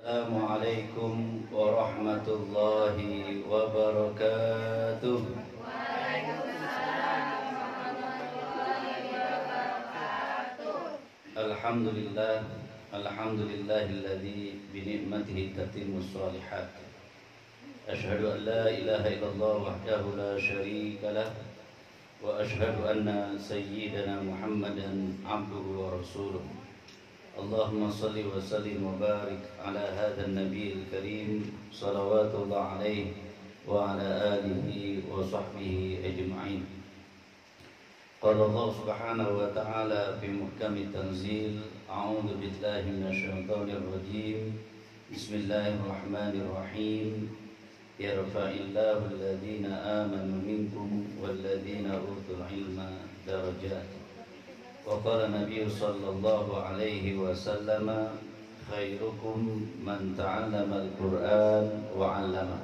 Assalamualaikum warahmatullahi wabarakatuh. Alhamdulillah, alhamdulillahilladzi bi ni'matihi tatimmus shalihat. Asyhadu an la ilaha illallah wahdahu la syarika lah wa asyhadu anna sayyidana Muhammadan abduhu wa rasuluh. Allahumma salli wa sallim wa barik ala hadzal nabiyil karim salawatullah alaihi wa ala alihi wa sahbihi ajma'in. Qala Allah subhanahu wa ta'ala fi muhkamit tanzil, a'udzu billahi minasyaitonir rajim. Bismillahirrahmanirrahim. Yarfa'illahu alladhina amanu minkum walladhina utul ilma darajat. Wa qala Nabi sallallahu alaihi wasallam, khairukum man ta'allama al-Qur'an wa 'allama.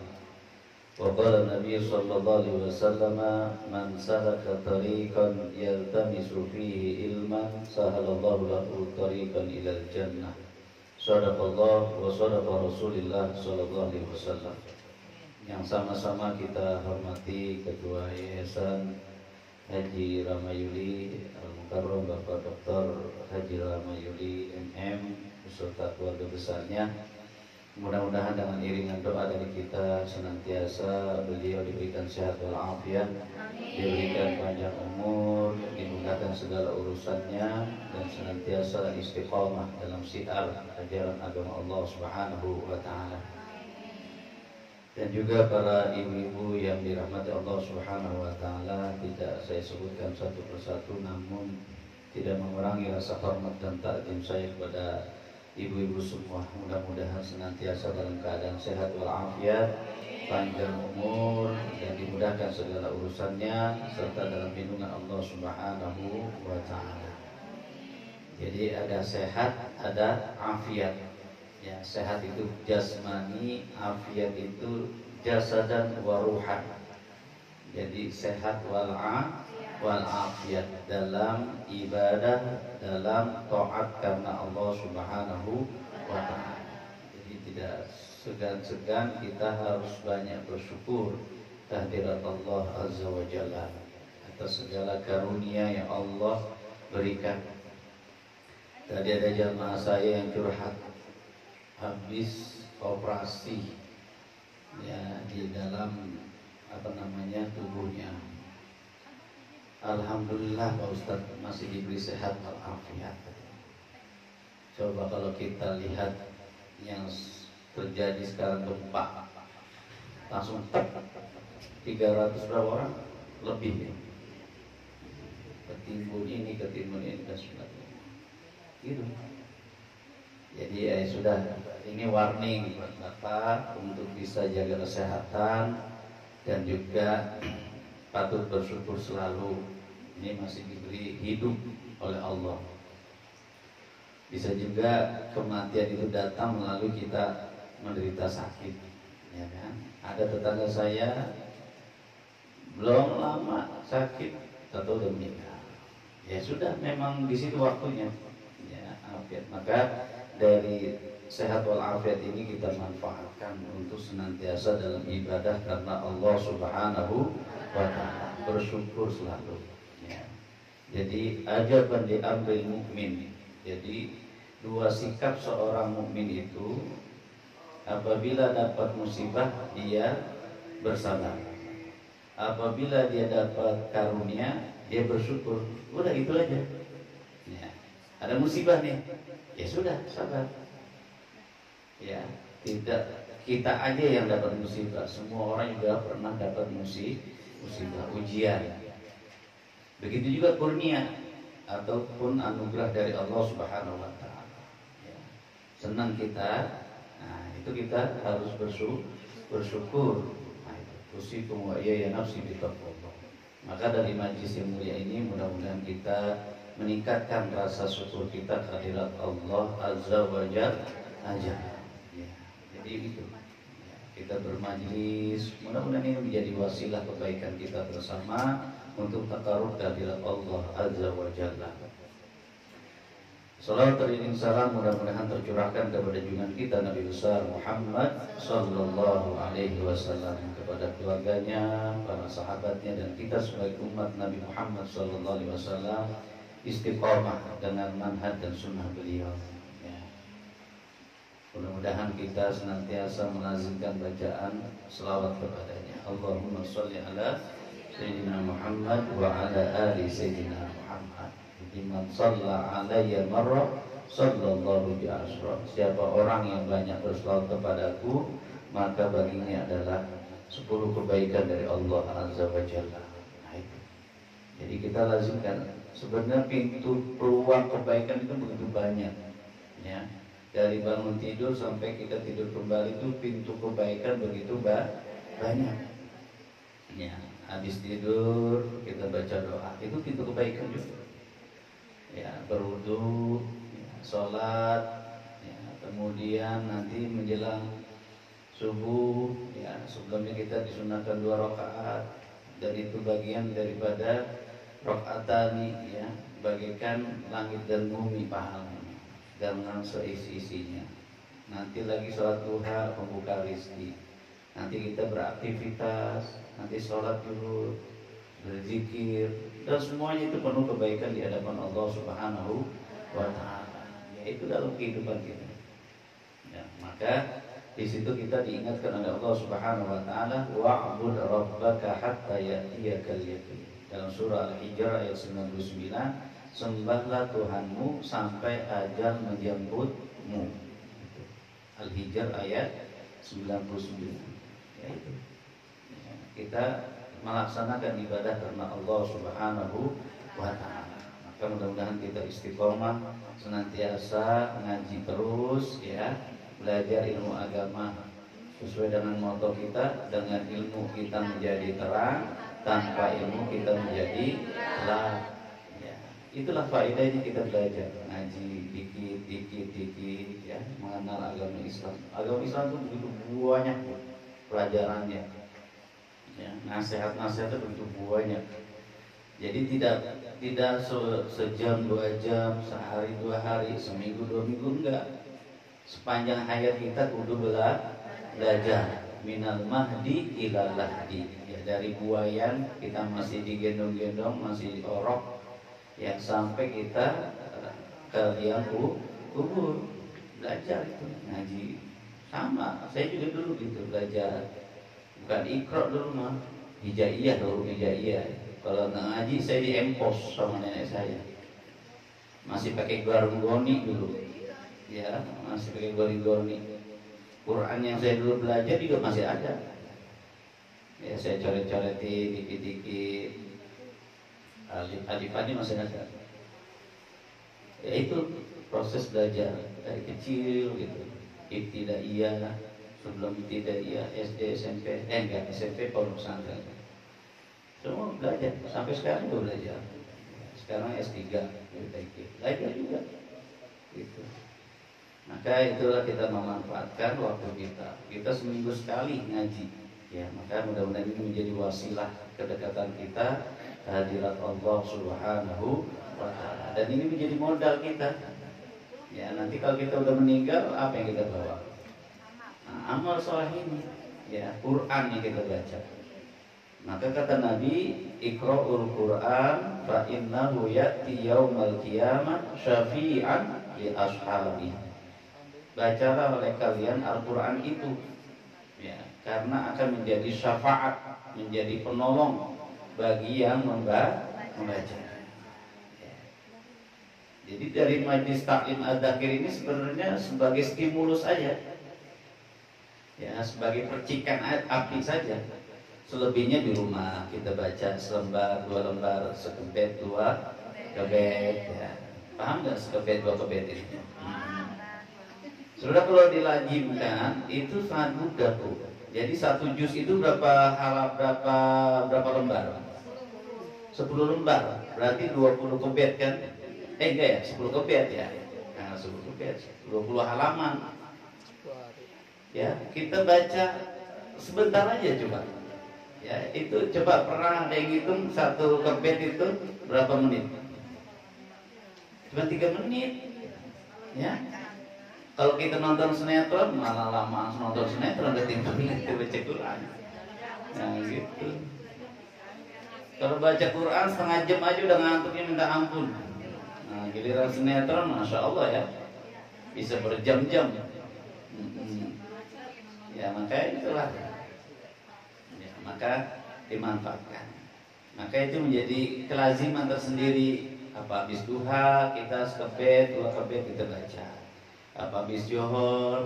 Wa qala Nabi sallallahu alaihi wasallam, man salaka tariqan yaltamisu fihi ilman sahalallahu lahu tariqan ilal jannah. Shadaqallah wa shadaqa Rasulullah sallallahu alaihi wasallam. Yang sama-sama kita hormati Ketua Yayasan Haji Ramayuli Al-Mukarram Bapak Dr. Haji Ramayuli MM beserta keluarga besarnya. Mudah-mudahan dengan iringan doa dari kita senantiasa beliau diberikan sehat walafiat, diberikan panjang umur, dimudahkan segala urusannya, dan senantiasa istiqamah dalam syiar ajaran agama Allah Subhanahu wa Ta'ala. Dan juga para ibu-ibu yang dirahmati Allah Subhanahu wa Ta'ala, tidak saya sebutkan satu persatu, namun tidak mengurangi rasa hormat dan takdim saya kepada ibu-ibu semua. Mudah-mudahan senantiasa dalam keadaan sehat walafiat, panjang umur, dan dimudahkan segala urusannya, serta dalam lindungan Allah Subhanahu wa Ta'ala. Jadi ada sehat, ada afiat. Ya, sehat itu jasmani, afiat itu jasadan wa ruhan. Jadi sehat walafiat dalam ibadah, dalam taat karena Allah Subhanahu wa Ta'ala. Jadi tidak segan-segan kita harus banyak bersyukur kehadirat Allah Azza wa Jalla atas segala karunia yang Allah berikan. Tadi ada jamaah saya yang curhat habis operasi ya di dalam tubuhnya. Alhamdulillah Pak Ustadz masih diberi sehat walafiat. Coba kalau kita lihat yang terjadi sekarang gempa, langsung 300 berapa orang lebih ya. Ketimbun ini dan sebagainya. Gitu. Jadi ya sudah, ini warning buat Bapak untuk bisa jaga kesehatan dan juga patut bersyukur selalu. Ini masih diberi hidup oleh Allah. Bisa juga kematian itu datang melalui kita menderita sakit, ya kan? Ada tetangga saya belum lama sakit atau udah meninggal. Ya sudah, memang di situ waktunya. Ya, afiat. Maka dari sehat walafiat ini kita manfaatkan untuk senantiasa dalam ibadah karena Allah Subhanahu wa Ta'ala, bersyukur selalu ya. Jadi ajaban di amril mukmin. Jadi dua sikap seorang mukmin itu, apabila dapat musibah dia bersabar, apabila dia dapat karunia dia bersyukur. Udah itu aja ya. Ada musibah nih, ya sudah sabar ya. Tidak kita aja yang dapat musibah, semua orang juga pernah dapat musibah, ujian. Begitu juga kurnia ataupun anugerah dari Allah Subhanahu wa Ta'ala ya. Senang kita, nah itu kita harus bersyukur. Nah, itu usikum wa ya nafsi bitaqwallah. Maka dari majlis yang mulia ini mudah-mudahan kita meningkatkan rasa syukur kita kehadirat Allah Azza wa Jalla ya. Jadi itu ya, kita bermajlis, mudah-mudahan ini menjadi wasilah kebaikan kita bersama untuk takarub kehadirat Allah Azza wa Jalla. Salawat teriring salam mudah-mudahan tercurahkan kepada junjungan kita Nabi besar Muhammad sallallahu alaihi wasallam, kepada keluarganya, para sahabatnya, dan kita sebagai umat Nabi Muhammad sallallahu alaihi wasallam istiqomah dengan manhaj dan sunnah beliau. Ya. Mudah-mudahan kita senantiasa melazimkan bacaan selawat kepadanya. Allahumma sholli ala Sayyidina Muhammad wa ala ali Sayyidina Muhammad. Iman shalla alayya marra sallallahu bi asra. Siapa orang yang banyak berselawat kepadaku, maka baginya adalah 10 kebaikan dari Allah Azza wa Jalla. Nah, itu. Jadi kita lazimkan. Sebenarnya pintu peluang kebaikan itu begitu banyak. Ya. Dari bangun tidur sampai kita tidur kembali itu pintu kebaikan begitu banyak. Ya, habis tidur kita baca doa, itu pintu kebaikan juga. Ya, berwudu, ya, sholat, ya, kemudian nanti menjelang subuh, ya, sebelumnya kita disunahkan 2 rakaat, dan itu bagian daripada rakaatani, ya, bagaikan langit dan bumi pahalanya dengan seisi-isinya. Nanti lagi sholat duha, pembuka rizki. Nanti kita beraktivitas, nanti sholat dulu, berzikir, dan semuanya itu penuh kebaikan di hadapan Allah Subhanahu wa Ta'ala. Yaitu dalam kehidupan kita. Ya, maka di situ kita diingatkan oleh Allah Subhanahu wa Ta'ala, wa'bud rabbaka hatta ya'tiyakal yaqin. Dalam surah Al-Hijr ayat 99, sembahlah Tuhanmu sampai ajal menjemputmu. Al-Hijr ayat 99. Ya, itu. Ya, kita melaksanakan ibadah karena Allah Subhanahu wa Ta'ala. Maka mudah-mudahan kita istiqomah, senantiasa ngaji terus, ya, belajar ilmu agama sesuai dengan motto kita. Dengan ilmu kita menjadi terang, tanpa ilmu kita menjadi gelap. Ya, itulah faedahnya kita belajar ngaji dikit, ya, mengenal agama Islam. Agama Islam itu begitu banyak pelajarannya. Ya, nasihat-nasihatnya begitu banyak. Jadi tidak sejam 2 jam, sehari 2 hari, seminggu 2 minggu, enggak. Sepanjang hayat kita kudu belajar minal mahdi ilal lahdi. Ya, dari buayan kita masih digendong-gendong, masih orok, ya, sampai kita ke liang kubur. Belajar itu ngaji sama. Saya juga dulu gitu belajar. Bukan ikro dulu mah, hijaiyah dulu, hijaiyah. Kalau ngaji saya diempos sama nenek saya. Masih pakai garung-goni dulu. Ya, masih pakai goni-goni. Quran yang saya dulu belajar juga masih ada. Ya, saya coret-coretin dikit-dikit. Alif-alifannya masih ada. Ya, itu proses belajar dari kecil gitu. Ibtidaiyah, sebelum ibtidaiyah, SD, SMP, SMP pondok pesantren. Semua belajar, sampai sekarang juga belajar. Sekarang S3, belajar juga. Gitu. Maka itulah kita memanfaatkan waktu kita. Kita seminggu sekali ngaji. Ya, maka mudah-mudahan ini menjadi wasilah kedekatan kita hadirat Allah Subhanahu wa Ta'ala. Dan ini menjadi modal kita. Ya, nanti kalau kita udah meninggal, apa yang kita bawa? Nah, amal soleh ini, ya, Quran yang kita baca. Maka kata Nabi, Iqra'ul Quran fa innahu ya'ti yaumal qiyamah syafi'an li ashabi. Bacalah oleh kalian Al-Quran itu, ya, karena akan menjadi syafaat, menjadi penolong bagi yang membaca. Ya. Jadi dari majlis taklim adzakir ini sebenarnya sebagai stimulus aja, ya, sebagai percikan api saja. Selebihnya di rumah kita baca selembar, 2 lembar, sekebet 2 kebet, ya. Paham nggak sekebet 2 kebet ini? Sudah kalau dilajimkan itu sangat mudah tuh. Jadi 1 juz itu berapa lembar? 10 lembar. Berarti 20 kebet kan? Enggak ya, 10 kebet ya. Nah, 10 kebet, 20 halaman. Ya, kita baca sebentar aja coba. Ya, itu coba pernah ada yang hitung 1 kebet itu berapa menit? Cuma 3 menit. Ya. Kalau kita nonton sinetron malah lama nonton sinetron ketimbang kita baca Quran. Nah gitu. Kalau baca Quran setengah jam aja udah ngantuknya minta ampun. Nah giliran sinetron, masya Allah ya, bisa berjam-jam. Ya makanya itulah. Ya, maka dimanfaatkan. Maka itu menjadi kelaziman tersendiri. Apa habis duha kita sekebet, dua kebet kita baca. Apa habis johor,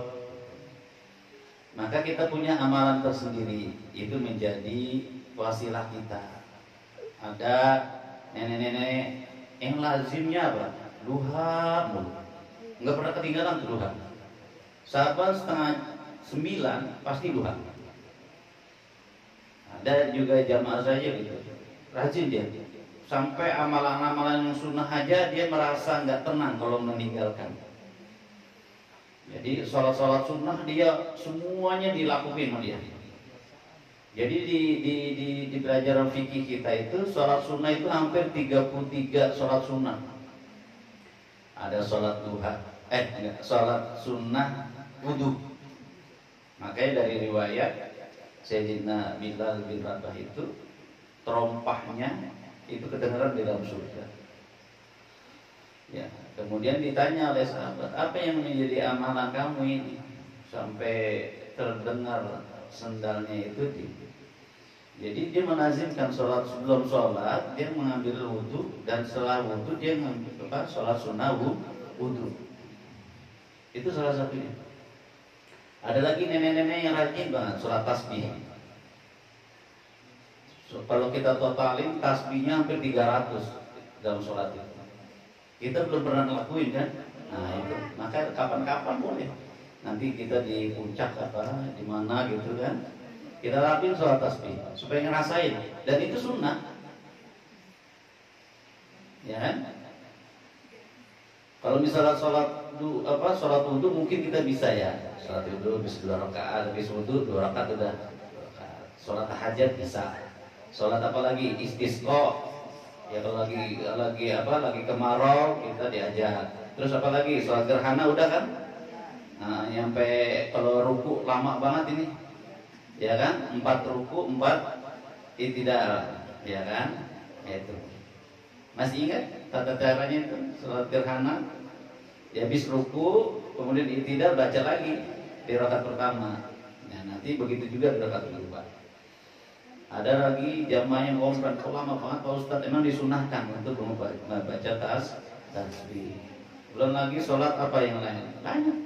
maka kita punya amalan tersendiri. Itu menjadi wasilah kita. Ada nenek-nenek yang lazimnya apa? Duha mulu. Enggak pernah ketinggalan tuh duha. Sahabat setengah 9 pasti duha. Ada juga jamaah saja gitu. Rajin dia. Sampai amalan-amalan yang sunnah aja dia merasa nggak tenang kalau meninggalkan. Jadi sholat-sholat sunnah dia semuanya dilakuin sama dia. Jadi di pelajaran fikih kita itu sholat sunnah itu hampir 33 sholat sunnah. Ada sholat duha, sholat sunnah wudu. Makanya dari riwayat Sayyidina Bilal bin Rabah itu terompahnya itu kedengaran di dalam surga. Ya, kemudian ditanya oleh sahabat, apa yang menjadi amalan kamu ini sampai terdengar sendalnya itu jadi dia menazimkan sholat sebelum sholat dia mengambil wudhu dan setelah wudhu dia mengambil sholat sunnah wudhu. Itu salah satunya. Ada lagi nenek-nenek yang rajin banget sholat tasbih. So, kalau kita totalin tasbihnya hampir 300 dalam sholat itu. Kita belum pernah ngelakuin kan? Nah itu, maka kapan-kapan boleh. Nanti kita di puncak apa, di mana gitu kan? Kita lakuin sholat tasbih supaya ngerasain. Dan itu sunnah, ya kan? Kalau misalnya sholat wudhu mungkin kita bisa ya. Sholat wudhu habis 2 rakaat, habis wudhu 2 rakaat udah. Sholat tahajud bisa. Sholat apa lagi? Istisqa. Ya kalau lagi kemarau kita diajak. Terus apa lagi? Sholat gerhana udah kan? Nah, nyampe kalau ruku lama banget ini. Ya kan? 4 ruku, 4 i'tidal, ya kan? Itu. Masih ingat tata caranya itu? Sholat gerhana. Ya habis ruku, kemudian i'tidal baca lagi di rakaat pertama. Nah, nanti begitu juga di rakaat kedua. Ada lagi jamaah yang ngomong lama banget Pak Ustadz, emang disunahkan untuk membaca tasbih. Belum lagi sholat apa yang lain banyak.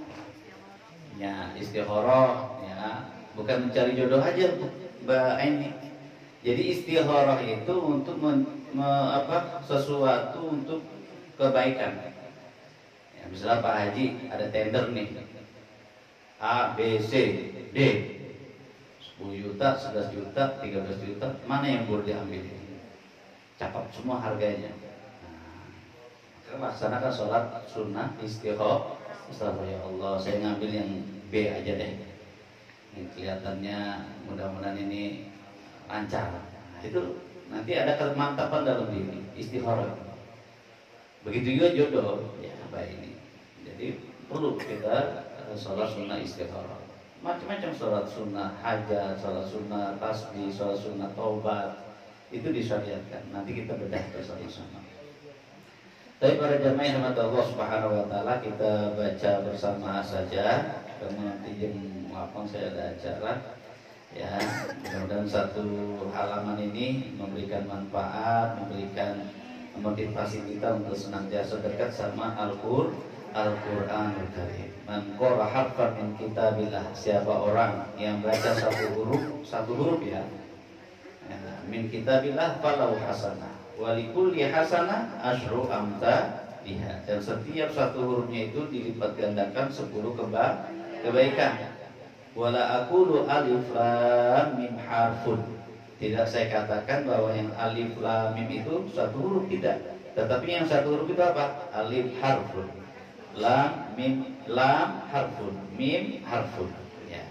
Ya istikharah, ya bukan mencari jodoh aja untuk Mbak Aini. Jadi istikharah itu untuk sesuatu untuk kebaikan. Ya, misalnya Pak Haji ada tender nih, A, B, C, D. 10 juta, 11 juta, 13 juta, mana yang boleh diambil? Capat semua harganya. Nah, laksanakan sholat sunnah istikharah. Ya Allah, saya ngambil yang B aja deh. Ini kelihatannya mudah-mudahan ini lancar. Nah, itu nanti ada kemantapan dalam diri istikharah. Begitu juga jodoh, ya baik ini. Jadi perlu kita sholat sunnah istikharah. Macam-macam sholat sunnah hajat, sholat sunnah tasbih, sholat sunnah taubat itu disyariatkan. Nanti kita bedah bersama-sama. Tapi para jamaah yang rahmat Allah Subhanahu wa taala, kita baca bersama saja. Karena nanti jam 8 saya ada acara. Ya, mudah-mudahan satu halaman ini memberikan manfaat, memberikan motivasi kita untuk senantiasa dekat sama Al-Qur'anul Karim. Man qara harfan min kitabillah, siapa orang yang baca satu huruf ya, min kitabillah falau hasanah wa likulli hasanah asyru amsalihha, dan setiap satu hurufnya itu dilipat gandakan 10 kebaikan. Wala aqulu alif lam mim harfun, tidak saya katakan bahwa yang alif lam mim itu satu huruf, tidak, tetapi yang satu huruf itu apa? Alif harfun, lam mim, lam harfun, mim harfun. Ya.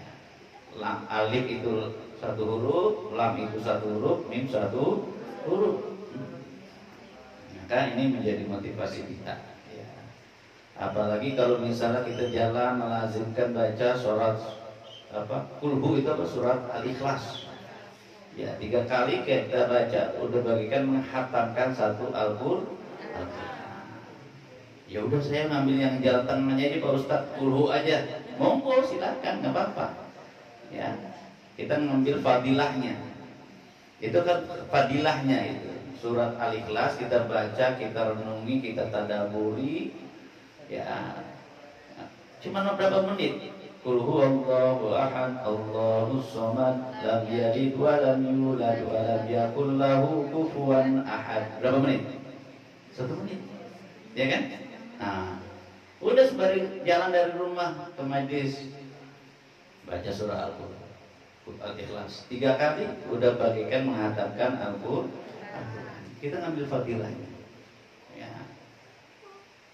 Alif itu satu huruf, lam itu satu huruf, mim satu huruf. Maka ini menjadi motivasi kita. Ya. Apalagi kalau misalnya kita jalan melazimkan baca surat kulhu itu apa, surat Al-Ikhlas. Ya 3 kali kita baca udah bagikan menghatamkan satu Al-Qur'an. Ya udah saya ngambil yang jalan tengahnya aja Pak Ustadz, kulhu aja. Monggo silakan, nggak apa-apa. Ya, kita ngambil fadilahnya. Itu kan fadilahnya itu. Surat Al-Ikhlas kita baca, kita renungi, kita tadaburi. Ya, cuma berapa menit? Qul huwallahu ahad, Allahus samad, lam yalid wa lam yulad wa lam yakul lahu kufuwan ahad. Berapa menit? 1 menit. Ya kan? Nah, udah sembari jalan dari rumah ke majlis baca surah Al-Ikhlas 3 kali, udah bagikan menghatamkan Al-Qur'an. Kita ngambil fadilahnya. Ya.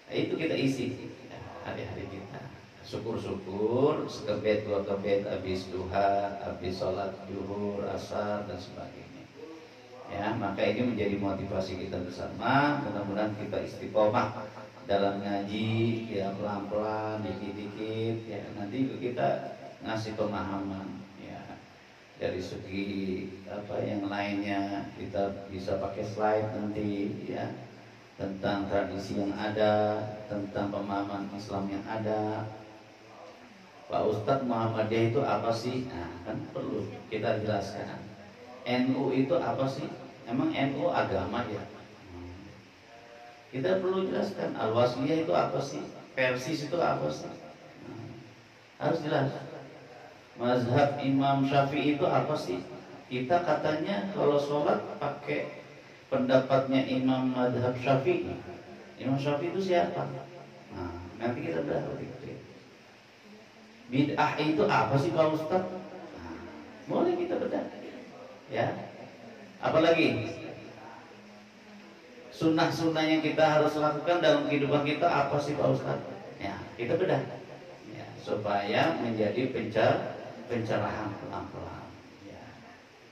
Nah, itu kita isi hari-hari kita. Syukur-syukur sekebet 2 kebet habis duha, habis sholat zuhur, asar dan sebagainya. Ya, maka ini menjadi motivasi kita bersama. Mudah-mudahan kita istiqomah dalam ngaji, ya pelan-pelan, dikit-dikit, ya nanti kita ngasih pemahaman, ya dari segi apa yang lainnya kita bisa pakai slide nanti, ya tentang tradisi yang ada, tentang pemahaman Islam yang ada. Pak Ustadz, Muhammadiyah itu apa sih? Nah, kan perlu kita jelaskan. NU itu apa sih? Emang NU agama ya? Kita perlu jelaskan. Al-Wasliyah itu apa sih? Persis itu apa sih? Harus jelas. Mazhab Imam Syafi'i itu apa sih? Kita katanya kalau sholat pakai pendapatnya Imam Mazhab Syafi'i. Imam Syafi'i itu siapa? Nah, nanti kita bahas. Bid'ah itu apa sih Pak Ustadz? Nah, boleh kita bedah. Ya. Apalagi sunnah-sunnah yang kita harus lakukan dalam kehidupan kita apa sih Pak Ustadz? Ya, kita bedah. Ya, supaya menjadi pencerahan pelan-pelan. Ya.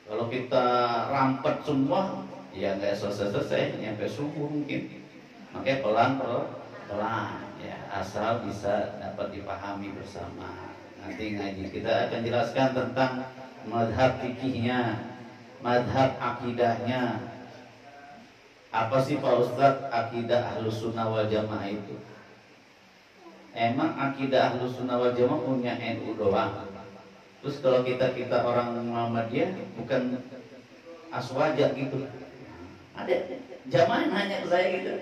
Kalau kita rampet semua, ya nggak selesai-selesai, nyampe subuh mungkin. Makanya pelan-pelan, ya asal bisa dapat dipahami bersama. Nanti ngaji kita akan jelaskan tentang madhab fikihnya, madhab akidahnya. Apa sih Pak Ustadz akidah Ahlus Sunnah wal Jamaah itu? Emang akidah Ahlus Sunnah wal Jamaah punya NU doang? Terus kalau kita orang Muhammadiyah bukan aswaja gitu? Ada jamaah hanya ke saya gitu.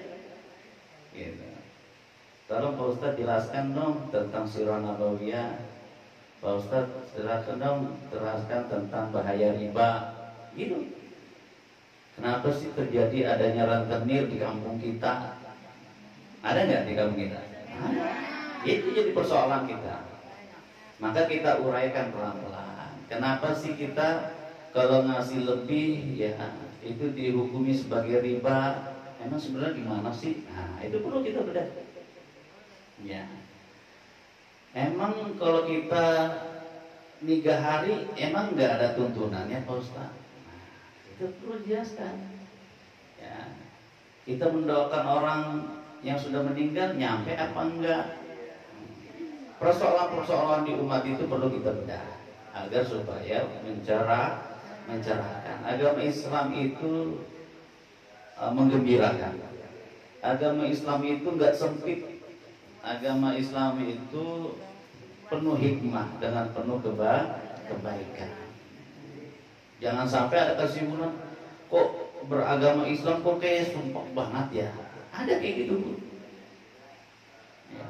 Tolong Pak Ustadz jelaskan dong tentang Sirah Nabawiyah. Pak Ustadz jelaskan dong, jelaskan tentang bahaya riba. Gitu. Kenapa sih terjadi adanya rentenir di kampung kita? Ada nggak di kampung kita? Ada. Itu jadi persoalan kita. Maka kita uraikan pelan-pelan. Kenapa sih kita kalau ngasih lebih ya itu dihukumi sebagai riba? Emang sebenarnya gimana sih? Nah, itu perlu kita bedah. Ya. Emang kalau kita 3 hari emang nggak ada tuntunannya Pak Ustaz? Nah, itu perlu dijelaskan. Ya. Kita mendoakan orang yang sudah meninggal nyampe apa enggak? Persoalan-persoalan di umat itu perlu kita bedah agar supaya mencerahkan. Agama Islam itu menggembirakan. Agama Islam itu nggak sempit. Agama Islam itu penuh hikmah dengan penuh kebaikan. Jangan sampai ada kesimpulan kok beragama Islam kok kayak sumpah banget ya. Ada kayak gitu. Ya,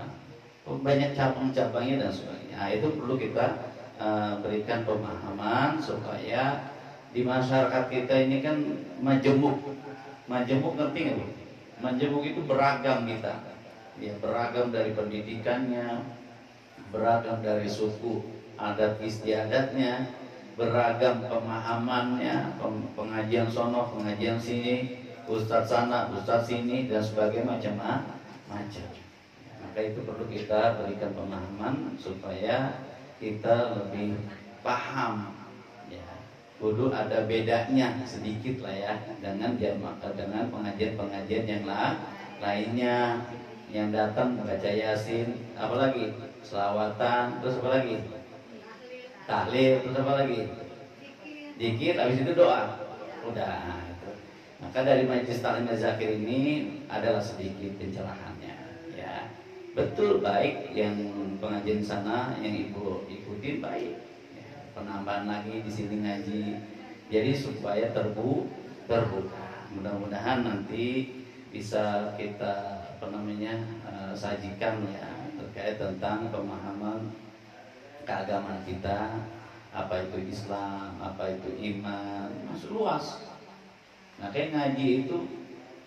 banyak cabang-cabangnya dan sebagainya. Nah, itu perlu kita berikan pemahaman supaya di masyarakat kita ini kan majemuk. Majemuk ngerti nggak Bu? Majemuk itu beragam kita. Ya, beragam dari pendidikannya, beragam dari suku, adat istiadatnya, beragam pemahamannya, pengajian sono, pengajian sini, ustadz sana, ustadz sini dan sebagainya macam-macam. Maka itu perlu kita berikan pemahaman supaya kita lebih paham. Ya, kudu ada bedanya sedikit lah ya dengan pengajian-pengajian yang lainnya. yang datang baca Yasin, apalagi selawatan, terus apa lagi? Tahlil, terus apa lagi? Zikir, habis itu doa. Udah. Maka dari majelis taklim zakir ini adalah sedikit pencerahannya, ya. Betul baik yang pengajian sana yang ibu ikutin baik. Ya, penambahan lagi di sini ngaji. Jadi supaya terbuka. Mudah-mudahan nanti bisa kita sajikan ya terkait tentang pemahaman keagamaan kita, apa itu Islam, apa itu iman, masuk luas. Nah, kayak ngaji itu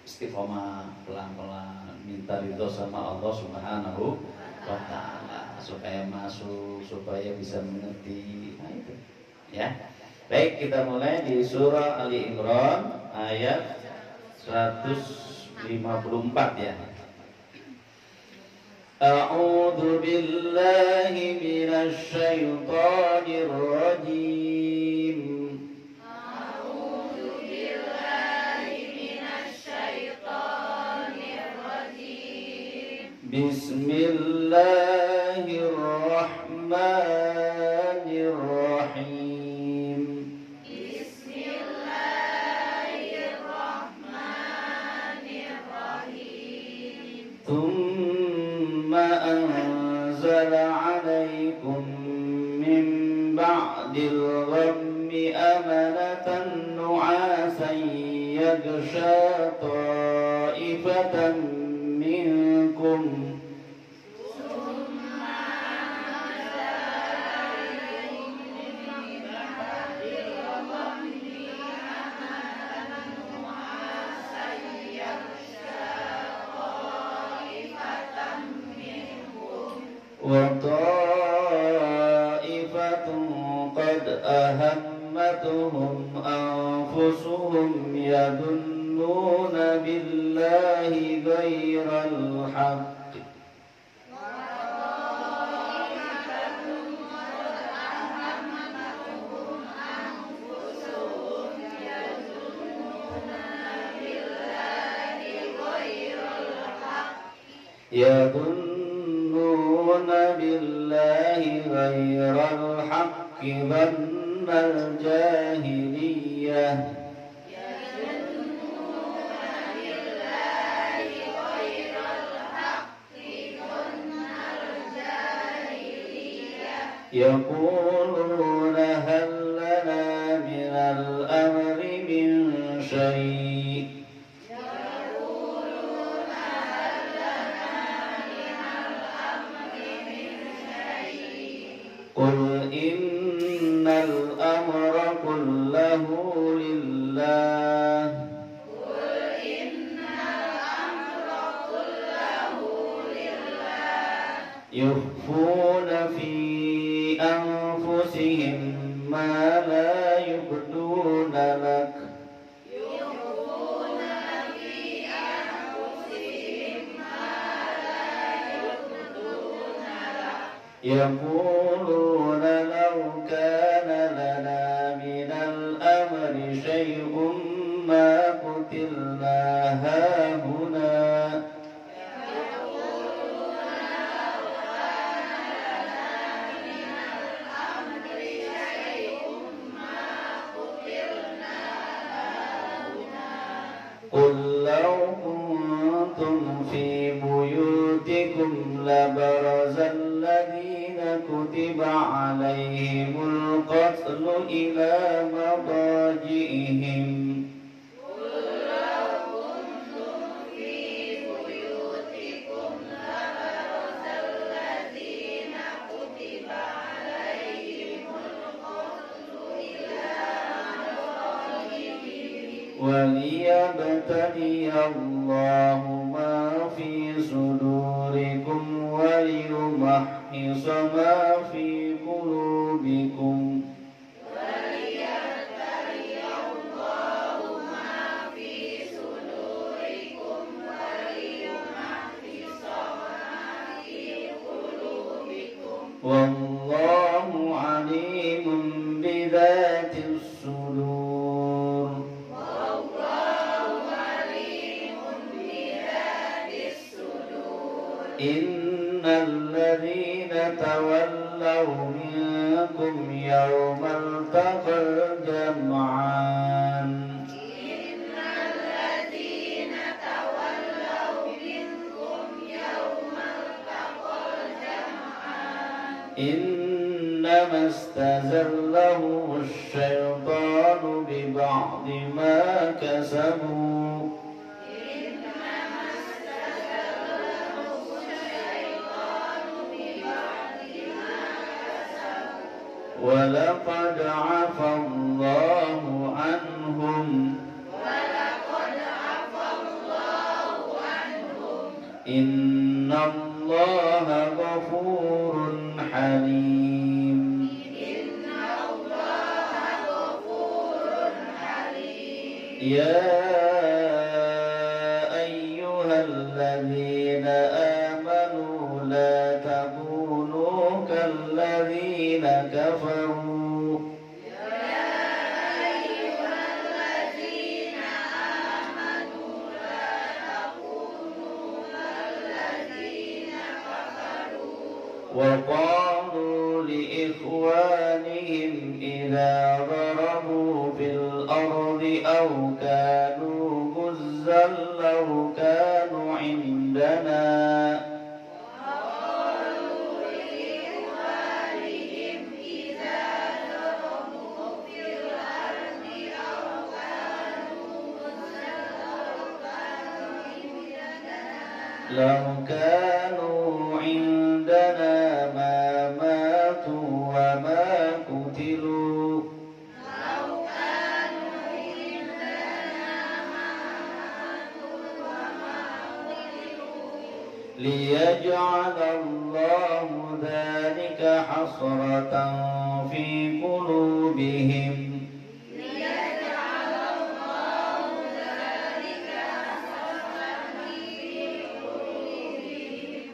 istiqomah pelan-pelan, minta ridho sama Allah Subhanahu wa Ta'ala supaya masuk, supaya bisa mengerti. Nah, itu ya. Baik, kita mulai di surah Ali Imran ayat 154 ya. A'udzu billahi minasy syaithanir rajim. A'udzu billahi minasy syaithanir rajim. Bismillahirrahmanirrahim. Bismillahirrahmanirrahim. أنزل عليكم من بعد الغم أمنة نعاسا يغشى طائفة منكم وطائفة قد أهمتهم أنفسهم يظنون بالله غير الحق يظنون بالله غير الحق ظن الجاهلية يقولون هل لنا من الأمر من شيء قل إن الأمر كله لله يخفون في أنفسهم ما لا يبدون لك يقولون لو كان لنا من الأمر شيء ما قتلنا هاهنا قل لو كنتم في بيوتكم لبرز الذين كتب عليهم القتل إلى مضاجعهم وليبتلي الله ما في صدوركم وليمحص ما في قلوبكم والله عليم بذات الصدور Innal ladzina tawallaw minkum yawmal taqal jam'an. Innal ladzina tawallaw minkum yawmal taqal jam'an. Innama istazallahu asy-syaitanu bi ba'di ma kasabu. وَلَقَدْ عَفَا اللَّهُ عَنْهُمْ إِنَّ اللَّهَ غَفُورٌ حَلِيمٌ يَا أَيُّهَا الَّذِينَ آمَنُوا لَا تَكُونُوا كَالَّذِينَ كَفَرُوا وقالوا لإخوانهم إذا ضربوا في الأرض أو كانوا غزا لو كانوا عندنا لو كانوا عندنا ما ماتوا وما قتلوا ليجعل الله ذلك حسرة في قلوبهم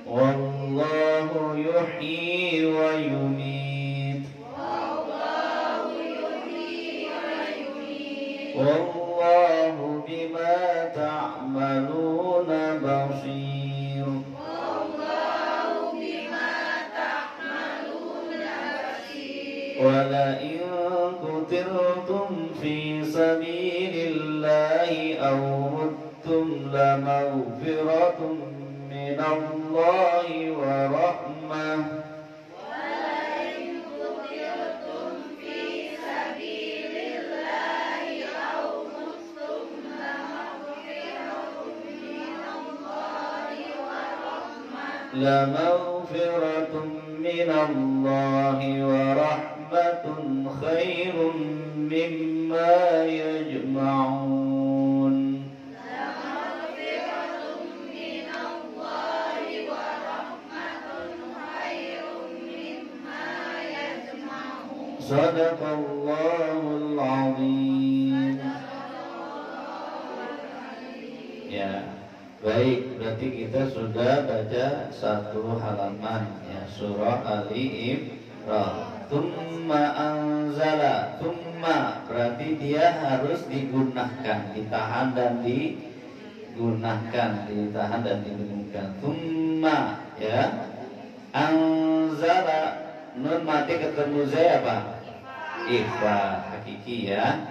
والله يحيي ويميت والله بما تعملون بصير ولئن قتلتم في سبيل الله أو متم لمغفرة من الله ورحمة لمغفرة من الله ورحمة خير مما يجمعون Sadaqallahul azim. Ya, baik, berarti kita sudah baca satu halaman ya, surah Ali Imran. Tsumma anzala, tsumma berarti dia harus digunakan, ditahan dan digunakan, ditahan dan digunakan. Tsumma ya, anzala nun mati ketemu zai apa? Ikhfa hakiki ya.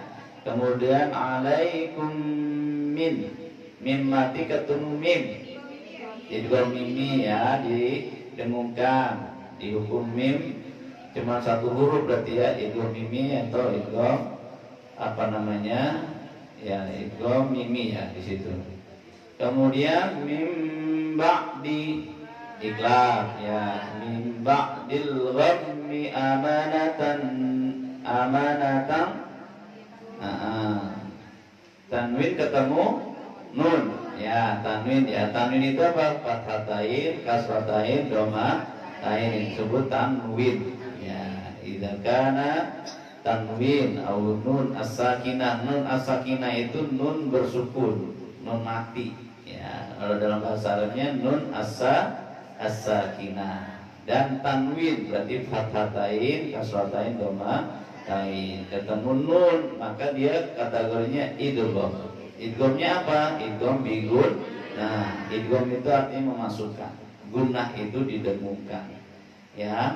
Kemudian alaikum min mati ketemu mim. Jadi kalau mimi ya didengungkan, dihukum mim cuma satu huruf berarti ya, idgham mimi atau idgham apa namanya? Ya idgham mimi ya di situ. Kemudian mim ba'di iklab ya, mim ba'dil ghammi amanatan tanwin ketemu nun ya, tanwin itu apa? Fathatain, kasratain, dhammatain disebut tanwin ya. Idza kana tanwin au nun as-sakinah, nun as-sakinah itu nun bersukun, nun mati ya. Kalau dalam bahasa Arabnya nun as-sakinah. Dan tanwin berarti fathatain, kasratain, dhammatain. Ketemu nun maka dia kategorinya idgham. Idghamnya apa? Idgham bigun. Nah, idgham itu artinya memasukkan. Gunnah itu didengungkan. Ya.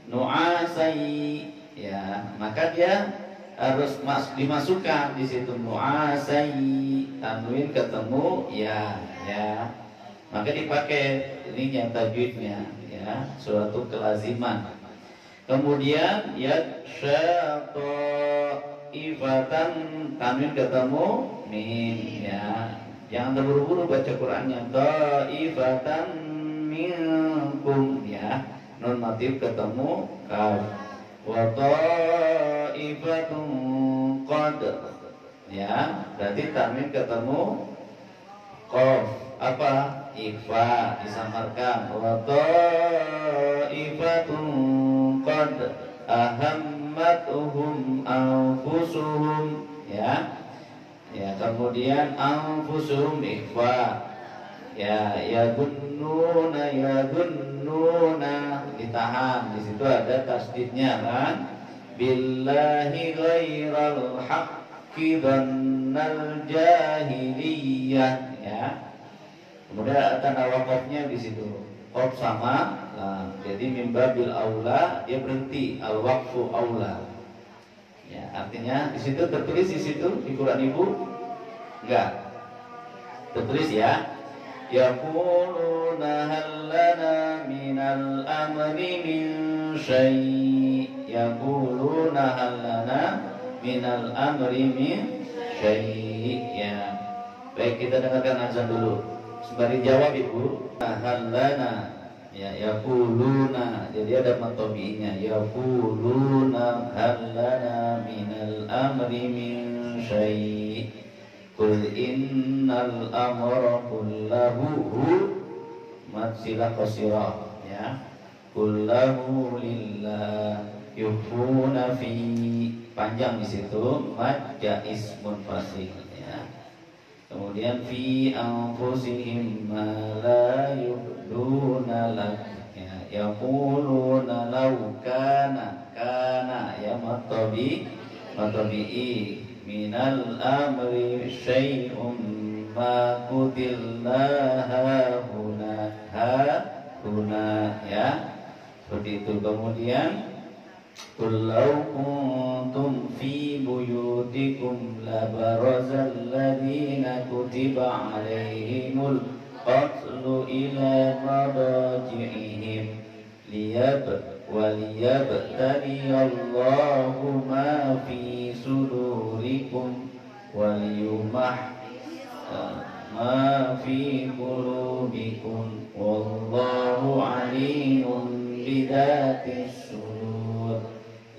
Nu'asai, ya, maka dia harus dimasukkan di situ nu'asai, tanwin ketemu ya, ya. Maka dipakai ininya tajwidnya, ya, suatu kelaziman. Kemudian ya syato ifatan, tanwin ketemu min, ya. Jangan terburu-buru baca Qur'annya. Ta'ifatan minkum, ya. Nun matif ketemu kaf. Wa ta'ifatun qad, ya. Berarti tanwin ketemu qaf. Apa? Ifa disamarkan. Wa ta'ifatun qad ahammatuhum anfusuhum, ya. Ya, kemudian anfusuhum ikhfa. Ya, yadunnuna ditahan. Di situ ada tasdidnya kan. Billahi ghairal haqqi dhannal jahiliyah, ya. Kemudian tanda wakafnya di situ. Qaf sama. Nah, jadi mimbabil aula dia berhenti, al waqfu aula. Ya, artinya di situ tertulis di situ di Quran Ibu? Enggak. Tertulis ya. Yaquluna hal lana minal amri min syai'. Yaquluna hal lana minal amri min syai', ya. Baik, kita dengarkan azan dulu. Sembari jawab Ibu. Hal lana, ya, yaquluna, jadi ada matobi'nya. Yaquluna hal lana minal amri min syai'. Qul innal amra kullahu matsilah qasirah, ya. Kullahu lillah yuhuna fi, panjang di situ, mad jaiz munfasil, ya. Kemudian fi anfusihim ma la yubduna lak, ya. Yaquluna law kana, ya, matabi'i minal amri syai'un ma kutilna huna, ya. Seperti itu. Kemudian qul law kuntum fi buyutikum la barazal ladzina kutiba alaihimul qatlu ila madaji'ihim waliyabtaliyallahu ma fi sudurikum waliyumah ma fi qulubikum wallahu alimun bidatis sudur.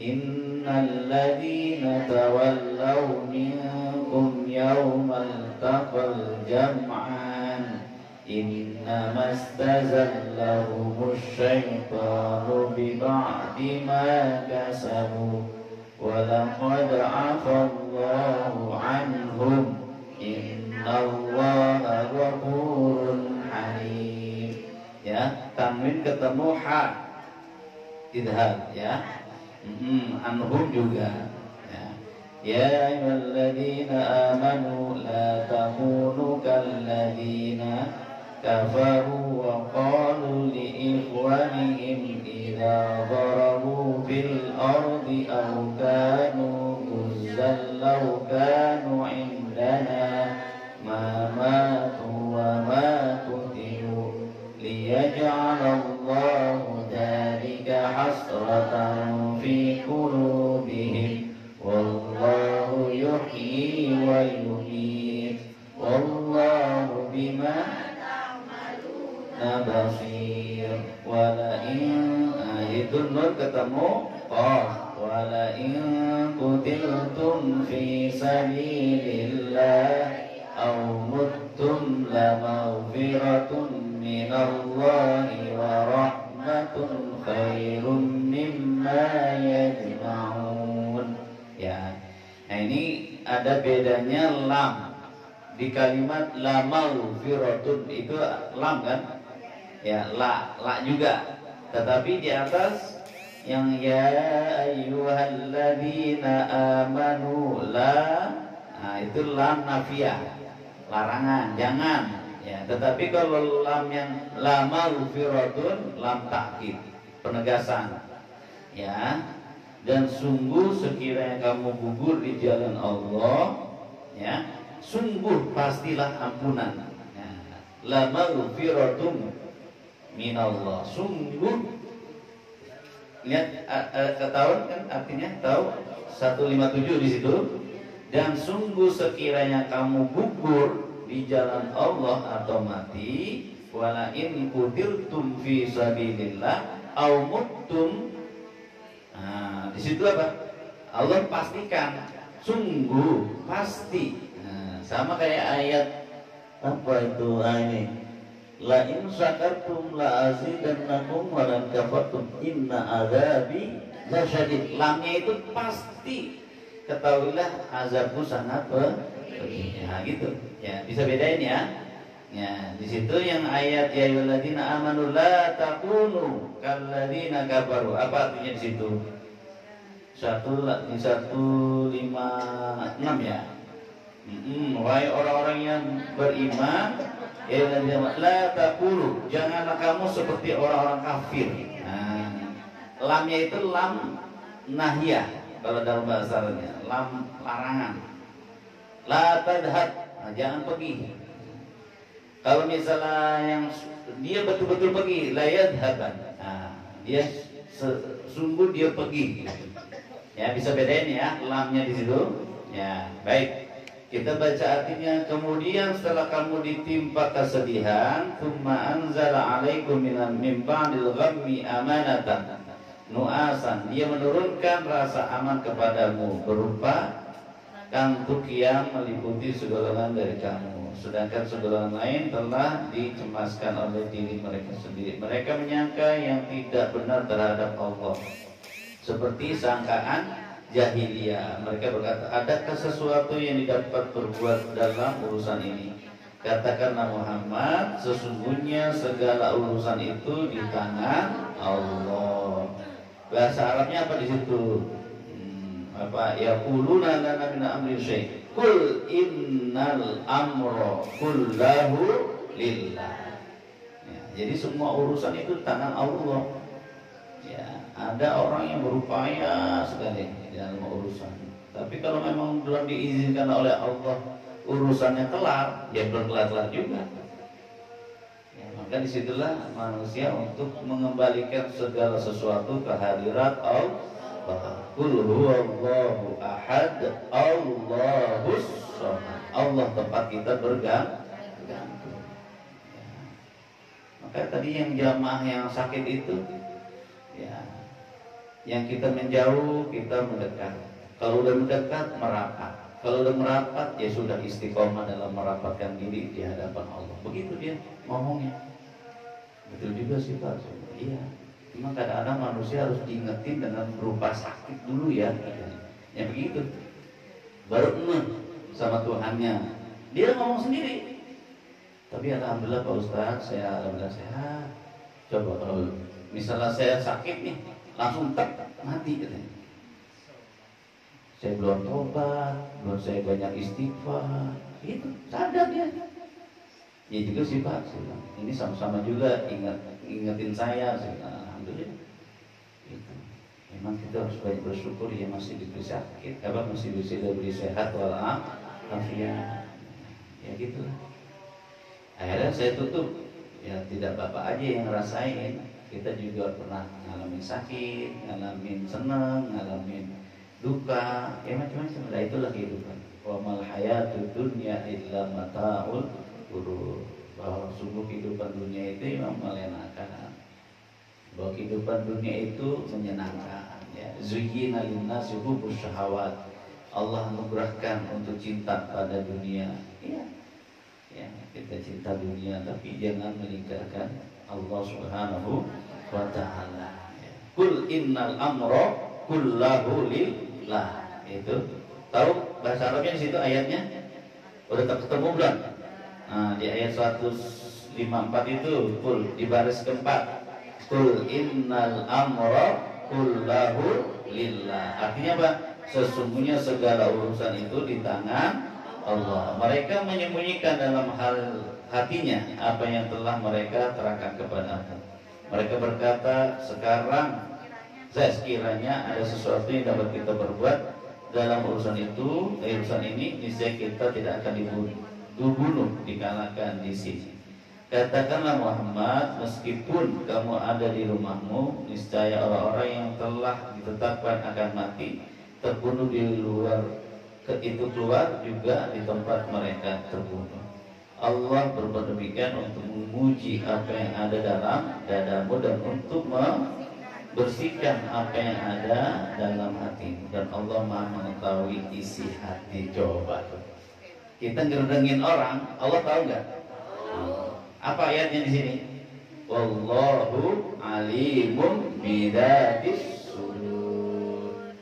Innal ladzina tawallaw minkum yawmal taqal jam'an innama stazallahum syaitanu biba'di ma kasabu walaqad afallahu anhum innallaha ghafurun halim, ya. Tanwin ketemu ha, idhar, ya. Anhum juga, ya. Ya ayyuhalladzina amanu la takunu kalladzina kafaru wa qalu li ikhwanihim idza darabu fil ardi aw kanu guzzan law kanu indana ma matu wa ma qutilu liyaj'alallahu dhalika hasratan fi qulubihim wallahu yuhyi wa yumiit wallahu bima basir. Wala in, itu nur ketemu qaf. Wala in qutiltum fi sabilillah aw muttum la maghfiratun minallahi wa rahmatun khairum mimma yajma'un, ya. Nah, ini ada bedanya lam di kalimat la maghfiratun, itu lam kan? Ya, la juga. Tetapi di atas yang ya ayyuhalladzina amanu la, nah itu lam nafiyah, larangan, jangan, Ya, tetapi kalau lam yang lama maghfiratun, lam takkid, penegasan. Ya. Dan sungguh sekiranya kamu gugur di jalan Allah, ya, sungguh pastilah ampunan. Ya. La maghfiratun minallah. Sungguh, lihat ketahuan kan artinya, tahu 157 di situ. Dan sungguh sekiranya kamu gugur di jalan Allah atau mati, wala in qutiltum fi sabilillah au muttum. Nah, di situ apa? Allah pastikan, sungguh pasti. Nah, sama kayak ayat apa itu ini? La in syakartum la azidannakum wa la kafartum inna adzabi lasyadid. Lamnya itu pasti. Ketahuilah azabku sangat pedih. Nah, gitu. Ya, bisa bedain ya. Ya, di situ yang ayat ya ayyuhalladzina amanu la takunu kalladzina kafaru. Apa artinya di situ? 156 ya. Wahai orang-orang yang beriman, ya la takunu, janganlah kamu seperti orang-orang kafir. Nah, lamnya itu lam nahiyah kalau dalam bahasa Arabnya, lam larangan. La tadhab, nah, jangan pergi. Kalau misalnya yang dia betul-betul pergi, layad haban, nah, dia sungguh dia pergi. Ya, bisa bedain ya lamnya di situ. Ya, baik. Kita baca artinya. Kemudian setelah kamu ditimpa kesedihan, tsumma anzala 'alaikum min ba'dil ghammi amanatan nu'asan. Dia menurunkan rasa aman kepadamu berupa kantuk yang meliputi segolongan dari kamu. Sedangkan segolongan lain telah dicemaskan oleh diri mereka sendiri. Mereka menyangka yang tidak benar terhadap Allah, seperti sangkaan jahiliyah. Mereka berkata, adakah sesuatu yang didapat berbuat dalam urusan ini? Katakanlah Muhammad, sesungguhnya segala urusan itu di tangan Allah. Bahasa Arabnya apa di situ? Apa? Yaquluna lana min amri syai'. Kul innal amra kullahu lillah. Ya, jadi semua urusan itu tangan Allah. Ya, ada orang yang berupaya sekali dalam urusan. Tapi kalau memang belum diizinkan oleh Allah urusannya kelar, ya belum kelar juga. Ya, maka disitulah manusia untuk mengembalikan segala sesuatu ke hadirat Allah. Qul huwallahu ahad, Allahus samad. Allah tempat kita bergantung. Ya. Maka tadi yang jamaah yang sakit itu, ya, yang kita menjauh, kita mendekat. Kalau udah mendekat, merapat. Kalau udah merapat, ya sudah istiqomah dalam merapatkan diri di hadapan Allah. Begitu dia ngomongnya. Betul juga sih Pak. Iya. Cuma kadang-kadang manusia harus diingetin dengan berupa sakit dulu ya. Ya begitu. Baru sama Tuhannya. Dia ngomong sendiri. Tapi alhamdulillah Pak Ustaz, saya alhamdulillah sehat. Coba kalau misalnya saya sakit nih, langsung mati katanya. Saya belum tobat, belum saya banyak istighfar. Itu sadar dia. Ya juga sih Pak. Ini sama-sama juga ingetin saya. Alhamdulillah. Itu. Memang kita harus banyak bersyukur ya masih diberi sakit, masih bisa diberi sehat walafiat. Ya gitu. Akhirnya saya tutup. Ya tidak Bapak aja yang ngerasain. Kita juga pernah ngalamin sakit, ngalamin senang, ngalamin duka, ya macam-macam. Nah itulah kehidupan. Wa mal hayatud dunya illa mata'ul ghurur. Bahwa sungguh kehidupan dunia itu memang melenakan. Bahwa kehidupan dunia itu menyenangkan, ya. Zuyyina lin-nasi hubbus syahawat. Allah anugerahkan untuk cinta pada dunia. Iya. Ya, kita cinta dunia tapi jangan meninggalkan Allah Subhanahu wa taala. Qul innal amra kullahu lillah. Itu. Tahu bahasa Arabnya di situ ayatnya? Udah ketemu belum? Nah, di ayat 154 itu qul di baris keempat. Qul innal amra kullahu lillah. Artinya apa? Sesungguhnya segala urusan itu di tangan Allah. Mereka menyembunyikan dalam hatinya apa yang telah mereka terangkan kepadamu. Mereka berkata, sekarang sekiranya ada sesuatu yang dapat kita berbuat dalam urusan itu, urusan ini, niscaya kita tidak akan dibunuh, dikalahkan di sini. Katakanlah Muhammad, meskipun kamu ada di rumahmu, niscaya orang-orang yang telah ditetapkan akan mati terbunuh di luar, itu keluar juga di tempat mereka terbunuh. Allah berbuat demikian untuk menguji apa yang ada dalam dadamu dan untuk membersihkan apa yang ada dalam hatimu. Dan Allah Maha mengetahui isi hati. Coba kita ngerendengin orang, Allah tahu nggak? Apa ayatnya di sini? Wallahu alimun bidatis sudur.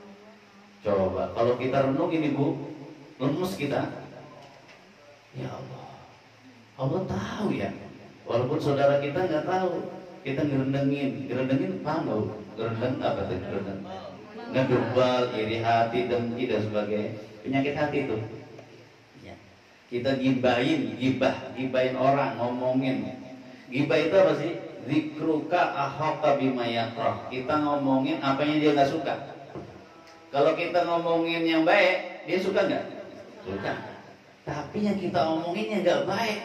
Coba kalau kita renung ini Bu, lemes kita. Ya Allah, Allah tahu ya. Walaupun saudara kita nggak tahu, kita ngerendengin paham nggak? Gerendeng apa tuh? Gerendeng ngedubal, iri hati, dengki dan sebagainya. Penyakit hati itu. Ya. Kita gibahin orang, ngomongin. Gibah itu apa sih? Zikruka ahaqqa bima yakrah. Kita ngomongin apa yang dia nggak suka. Kalau kita ngomongin yang baik, dia suka nggak? Suka. Tapi yang kita omongin yang nggak baik,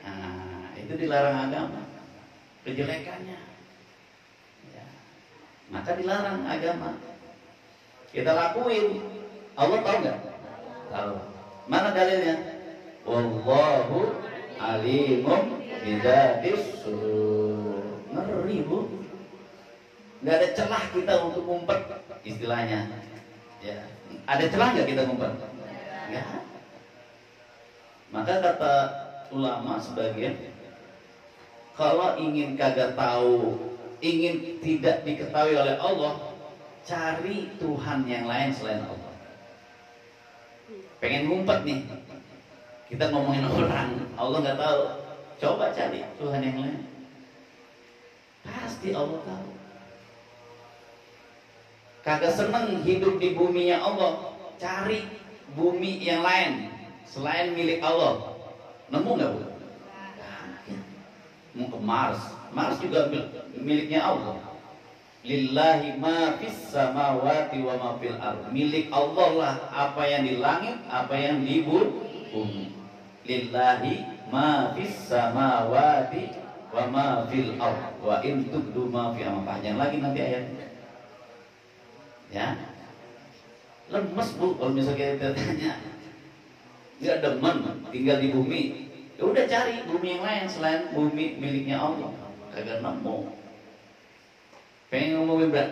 nah, itu dilarang agama, kejelekannya. Ya. Maka dilarang agama. Kita lakuin, Allah tahu nggak? Tahu. Mana dalilnya? Wallahu alimum bidatis sudur. Ngeri Bu. Nggak ada celah kita untuk ngumpet, istilahnya. Ya. Ada celah nggak kita ngumpet? Nggak. Maka kata ulama sebagian, kalau ingin kagak tahu, ingin tidak diketahui oleh Allah, cari Tuhan yang lain selain Allah. Pengen ngumpet nih, kita ngomongin orang, Allah nggak tahu, coba cari Tuhan yang lain, pasti Allah tahu. Kagak seneng hidup di buminya Allah, cari bumi yang lain selain milik Allah. Nemu nggak Bu? Mau ke Mars, Mars juga miliknya Allah. Lillahi ma fis samawati wa ma fil ardh. Milik Allah lah apa yang di langit, apa yang di bumi. Lillahi ma fis samawati wa ma fil ardh. Wa in tubdu ma fi ma. Panjang lagi nanti ayatnya. Ya. Lemes Bu kalau misalnya kita tanya. Nggak demen tinggal di bumi, ya udah cari bumi yang lain selain bumi miliknya Allah. Kagak nemu. Pengen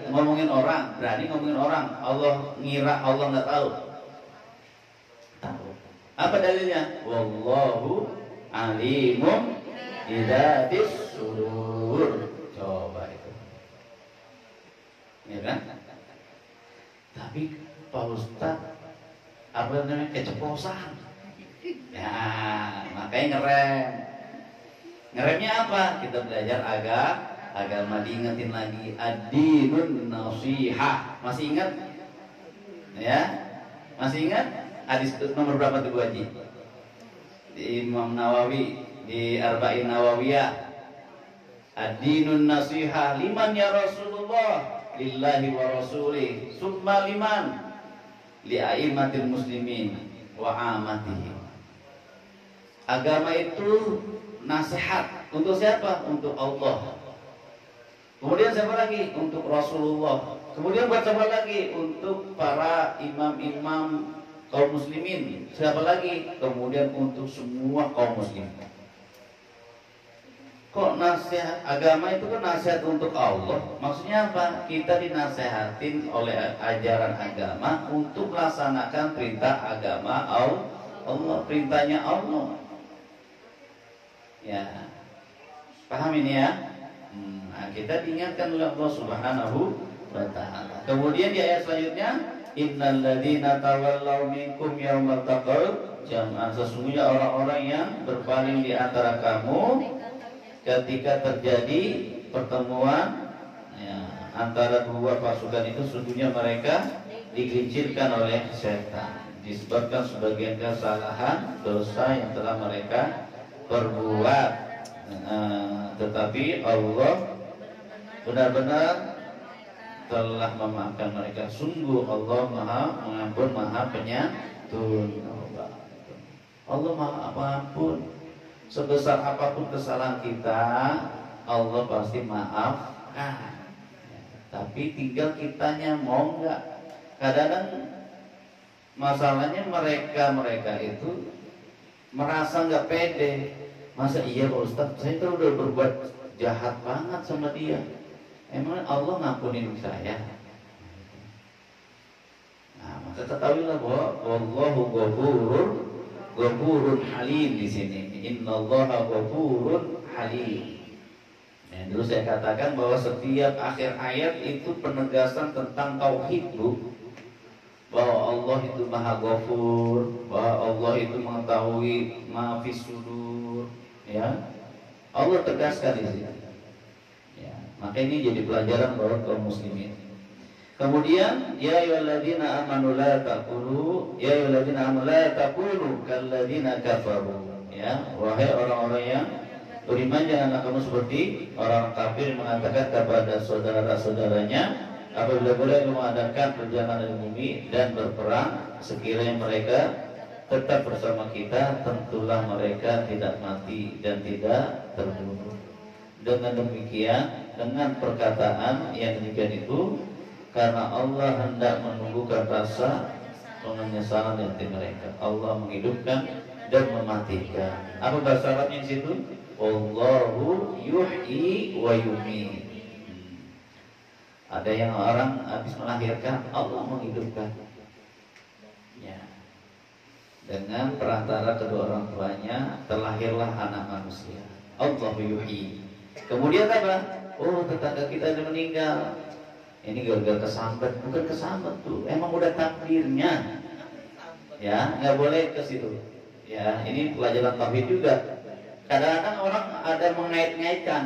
ngomongin orang, berani ngomongin orang, Allah ngira Allah nggak tahu. Tahu. Apa dalilnya? Wallahu alimum bidatis sudur. Coba itu. Ya kan? Tapi Pak Ustaz, apa namanya, keceplosan. Ya, makanya ngeremnya apa? Kita belajar agama, diingetin lagi. Ad-dinun nasihah. Masih ingat? Ya, masih ingat? Hadis nomor berapa tuh Bu Haji? Di Imam Nawawi, di Arba'in Nawawiyah. Ad-dinun nasihah liman ya Rasulullah, lillahi wa rasulih, summa liman li'aimatil muslimin wa amatihim. Agama itu nasihat untuk siapa? Untuk Allah. Kemudian siapa lagi? Untuk Rasulullah. Kemudian buat siapa lagi? Untuk para imam-imam kaum muslimin. Siapa lagi? Kemudian untuk semua kaum muslimin. Kok nasihat agama itu kan nasihat untuk Allah? Maksudnya apa? Kita dinasehatin oleh ajaran agama untuk melaksanakan perintah agama Allah, perintahnya Allah. Ya, paham ini ya? Nah, kita diingatkan oleh Allah Subhanahu wa Ta'ala. Kemudian di ayat selanjutnya, innal ladzina tawallaw minkum yaumal taqal jam'an. Sesungguhnya orang-orang yang berpaling di antara kamu ketika terjadi pertemuan ya, antara dua pasukan itu, sesungguhnya mereka digelincirkan oleh setan disebabkan sebagian kesalahan dosa yang telah mereka berbuat, tetapi Allah benar-benar telah memaafkan mereka. Sungguh Allah Maha Mengampun, Maha Penyantun. Allah Maha Pengampun. Sebesar apapun kesalahan kita, Allah pasti maafkan. Tapi tinggal kitanya mau nggak. Kadang-kadang masalahnya mereka itu merasa nggak pede. Masa iya Pak Ustadz, saya tuh udah berbuat jahat banget sama dia, emang Allah ngampunin saya? Nah, maka ketahuilah bahwa Allahu Ghafurun Halim di sini. Innallaha Ghafurun Halim. Nah, dulu saya katakan bahwa setiap akhir ayat itu penegasan tentang tauhid, Bu. Bahwa Allah itu Maha Ghafur, bahwa Allah itu mengetahui ma fis sudur, ya. Allah tegaskan di sini. Ya, maka ini jadi pelajaran buat kaum muslimin. Kemudian ya ayyuhalladzina amanu la taqulu kalladzina kafaru. Ya, wahai orang-orang yang beriman, janganlah kamu seperti orang kafir mengatakan kepada saudara-saudaranya apabila boleh mengadakan perjalanan di bumi dan berperang, sekiranya mereka tetap bersama kita, tentulah mereka tidak mati dan tidak terbunuh. Dengan demikian, dengan perkataan yang demikian itu, karena Allah hendak menumbuhkan rasa penyesalan di hati mereka, Allah menghidupkan dan mematikan. Apa bahasa Arabnya di situ? Allahu yuhyi wa yumiit. Ada yang orang habis melahirkan, Allah menghidupkan. Ya. Dengan perantara kedua orang tuanya terlahirlah anak manusia. Allahu yuhyi. Kemudian apa? Oh, tetangga kita sudah meninggal. Ini gara-gara kesambet. Bukan kesambet tuh, emang udah takdirnya. Ya, nggak boleh ke situ. Ya, ini pelajaran tauhid juga. Kadang-kadang orang ada mengait-ngaitkan.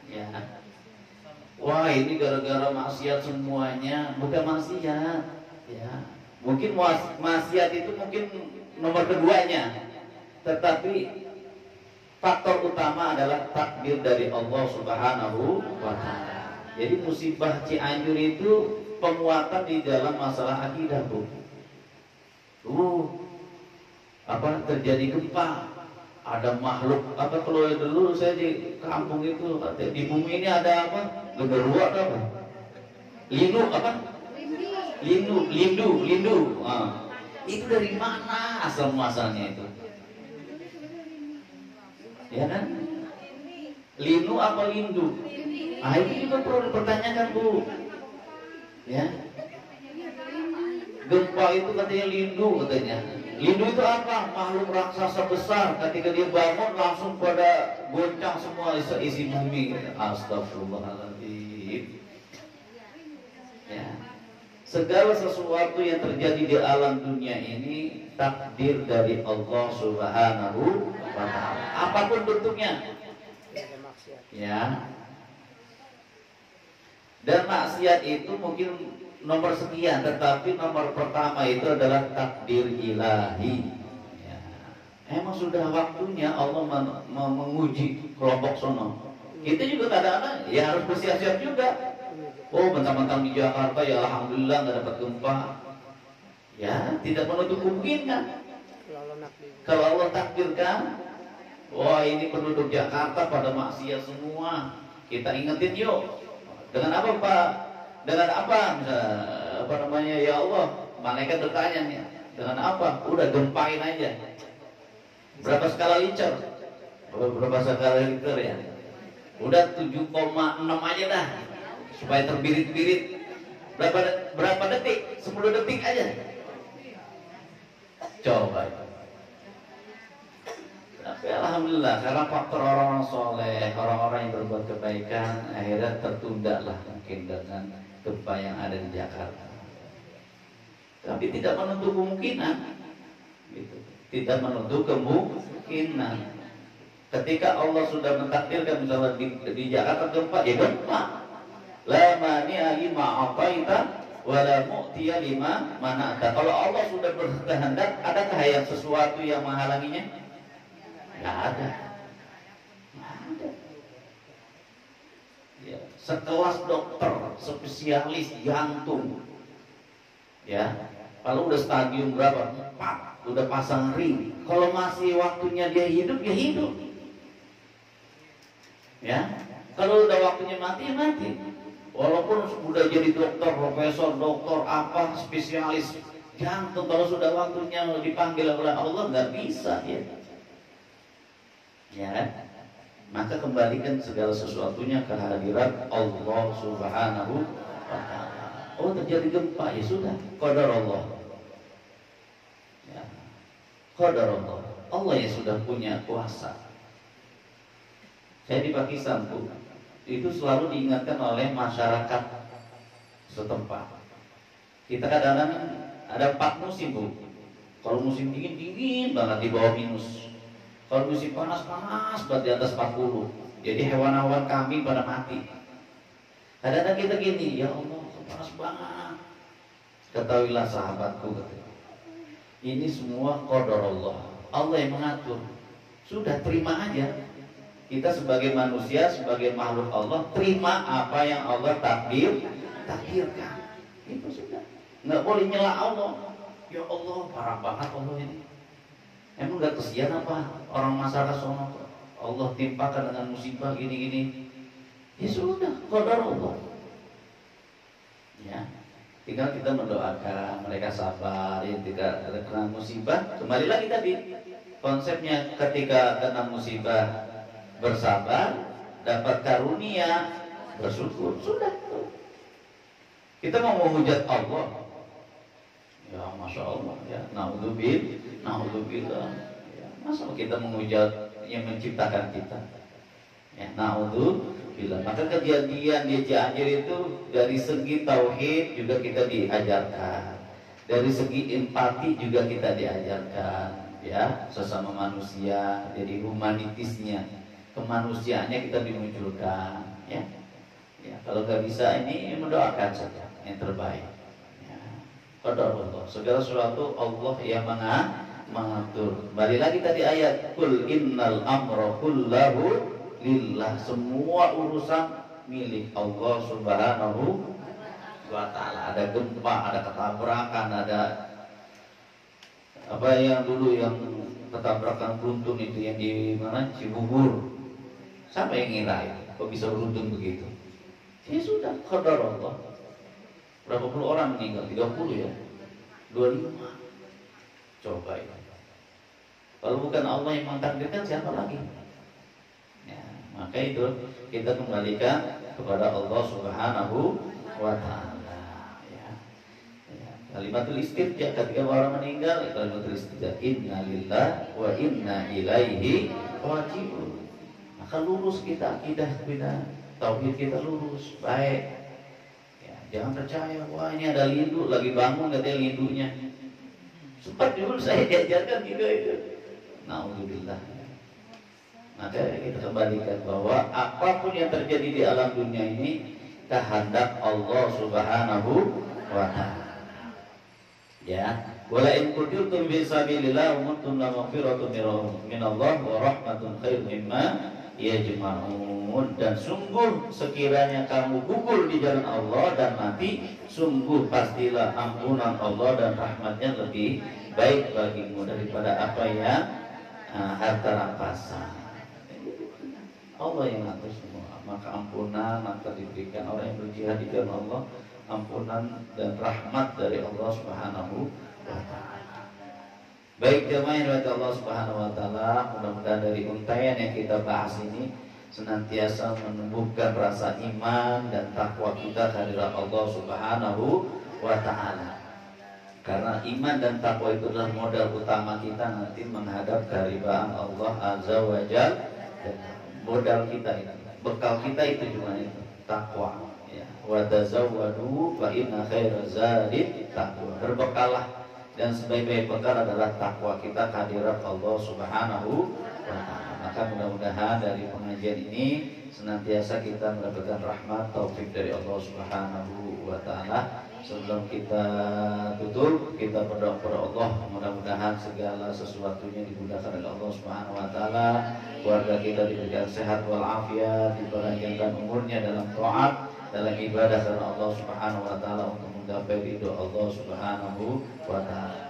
Ya. Wah, ini gara-gara maksiat semuanya. Bukan maksiat. Ya. Mungkin maksiat itu mungkin nomor keduanya. Tetapi faktor utama adalah takdir dari Allah Subhanahu wa Ta'ala. Jadi musibah Cianjur itu penguatan di dalam masalah akidah, Bu. Terjadi gempa, ada makhluk apa, kalau dulu saya di kampung itu di bumi ini ada apa, genderuwo apa, lindu apa, lindu. Itu dari mana asal muasalnya itu? Ya kan? Lindu apa lindu? Itu juga perlu dipertanyakan, Bu. Ya. Gempa itu katanya lindu katanya. Lindu itu apa? Makhluk raksasa besar. Ketika dia bangun langsung pada goncang semua isi bumi. Astagfirullahaladzim. Ya. Segala sesuatu yang terjadi di alam dunia ini takdir dari Allah Subhanahu wa Ta'ala. Apapun bentuknya. Ya. Dan maksiat itu mungkin nomor sekian, tetapi nomor pertama itu adalah takdir ilahi. Ya. Emang sudah waktunya Allah menguji kelompok sono. Kita juga kadang-kadang ya harus bersiap-siap juga. Oh, mentang-mentang di Jakarta ya alhamdulillah nggak dapat gempa. Ya, tidak menutup kemungkinan. Kalau Allah takdirkan, wah ini penduduk Jakarta pada maksiat semua, kita ingetin yuk. Dengan apa, Pak? Dengan apa? Ya Allah, malaikat bertanya nih, dengan apa? Udah gempain aja. Berapa skala Richter? Berapa skala Richter ya? Udah 7,6 aja dah, supaya terbirit-birit. Berapa detik? 10 detik aja. Coba. Tapi alhamdulillah, karena faktor orang-orang soleh, orang-orang yang berbuat kebaikan, akhirnya tertunda lah mungkin dengan gempa yang ada di Jakarta. Tapi tidak menutup kemungkinan, gitu. Tidak menutup kemungkinan. Ketika Allah sudah mentakdirkan misalnya di Jakarta gempa, ya gempa. La mani'a lima a'taita wa la mu'tiya lima mana'ta. Kalau Allah sudah berkehendak, adakah yang sesuatu yang menghalanginya? Nggak ada. Nggak ada. Ya, sekelas dokter spesialis jantung, ya, kalau udah stadium berapa? 4, udah pasang ring. Kalau masih waktunya dia hidup, ya hidup. Ya, kalau udah waktunya mati, ya mati. Walaupun sudah jadi dokter, profesor, dokter apa, spesialis jantung, kalau sudah waktunya dipanggil oleh Allah, nggak bisa ya. Ya, maka kembalikan segala sesuatunya ke hadirat Allah Subhanahu wa ta'ala. Oh, terjadi gempa, ya sudah, qadar Allah. Ya, qadar Allah. Allah yang sudah punya kuasa. Saya di Pakistan tuh, itu selalu diingatkan oleh masyarakat setempat. Kita kadang-kadang ada 4 musim, Bu. Kalau musim dingin, dingin banget di bawah minus. Kalau musim panas, panas banget di atas 40. Jadi hewan-hewan kambing pada mati. Kadang-kadang kita gini, ya Allah, panas banget. Ketahuilah sahabatku, ini semua qadar Allah. Allah yang mengatur. Sudah, terima aja. Kita sebagai manusia, sebagai makhluk Allah, terima apa yang Allah takdirkan. Itu sudah. Nggak boleh nyela Allah. Ya Allah, parah banget Allah ini. Emang gak kesian apa orang masyarakat sono? Allah timpakan dengan musibah gini-gini. Ya sudah, qadar Allah. Ya, tinggal kita mendoakan mereka sabar. Ya, ketika kena musibah, kembali lagi tadi konsepnya, ketika kena musibah bersabar, dapat karunia, bersyukur. Sudah. Kita mau menghujat Allah. Ya, masya Allah, ya, naudzubillah. Ya, masa kita menghujat yang menciptakan kita? Ya, naudzubillah. Maka kejadian di Cianjur itu dari segi tauhid juga kita diajarkan, dari segi empati juga kita diajarkan, ya, sesama manusia. Jadi humanitisnya, kemanusiaannya kita dimunculkan, ya. Ya, kalau nggak bisa ini mendoakan saja yang terbaik. Qadar Allah, segala sesuatu Allah yang mengatur. Kembali lagi tadi ayat, Qul innal amra kullahu lillah. Semua urusan milik Allah Subhanahu wa ta'ala. Ada gempa, ada ketabrakan, ada apa yang dulu yang ketabrakan beruntun itu yang di mana, Cibubur. Siapa yang ngira itu? Kok bisa beruntun begitu? Ya sudah, qadar Allah. Berapa puluh orang meninggal? 30 ya? 25. Coba ya. Kalau bukan Allah yang mentakdirkan, siapa lagi? Ya, maka itu kita kembalikan kepada Allah Subhanahu wa ta'ala. Ya. Ya. Kalimatul istirja, ketika orang meninggal, kalimatul istirja, inna lillah wa inna ilaihi raji'un. Maka lurus kita akidah kita, tauhid kita lurus, baik. Jangan percaya, wah ini ada lindu lagi bangun katanya lindunya. Sempat dulu saya diajarkan juga itu. Naudzubillah. Maka kita kembalikan bahwa apapun yang terjadi di alam dunia ini kehendak Allah Subhanahu wa ta'ala. Ya, wala in kuntum fi sabilillah wa kuntum la maghfiratun min Allah wa rahmatun khairun mimma yajma'un. Dan sungguh sekiranya kamu gugur di jalan Allah dan mati, sungguh pastilah ampunan Allah dan rahmatnya lebih baik bagimu daripada apa yang harta rampasan. Allah yang ngatur semua. Maka ampunan akan diberikan orang yang berjihad di jalan Allah, ampunan dan rahmat dari Allah Subhanahu wa ta'ala. Baik jemaah yang dirahmati Allah Subhanahu wa ta'ala, mudah-mudahan dari untaian yang kita bahas ini senantiasa menumbuhkan rasa iman dan takwa kita kehadirat Allah Subhanahu wa ta'ala. Karena iman dan takwa itu adalah modal utama kita nanti menghadap kehadirat Allah Azza wa Jalla. Modal kita itu, bekal kita itu cuma itu, takwa. Ya. Wa tazawwadu fa inna khairaz zadi taqwa. Berbekalah, dan sebaik-baik bekal adalah takwa kita kehadirat Allah Subhanahu wa ta'ala. Maka mudah-mudahan dari pengajian ini senantiasa kita mendapatkan rahmat taufik dari Allah Subhanahu wa ta'ala. Sebelum kita tutup, dulu kita berdoa kepada Allah, mudah-mudahan segala sesuatunya dimudahkan oleh Allah Subhanahu wa taala, keluarga kita diberikan sehat walafiat, dipanjangkan umurnya dalam taat, dalam ibadah karena Allah Subhanahu wa taala untuk menggapai ridho Allah Subhanahu wa taala.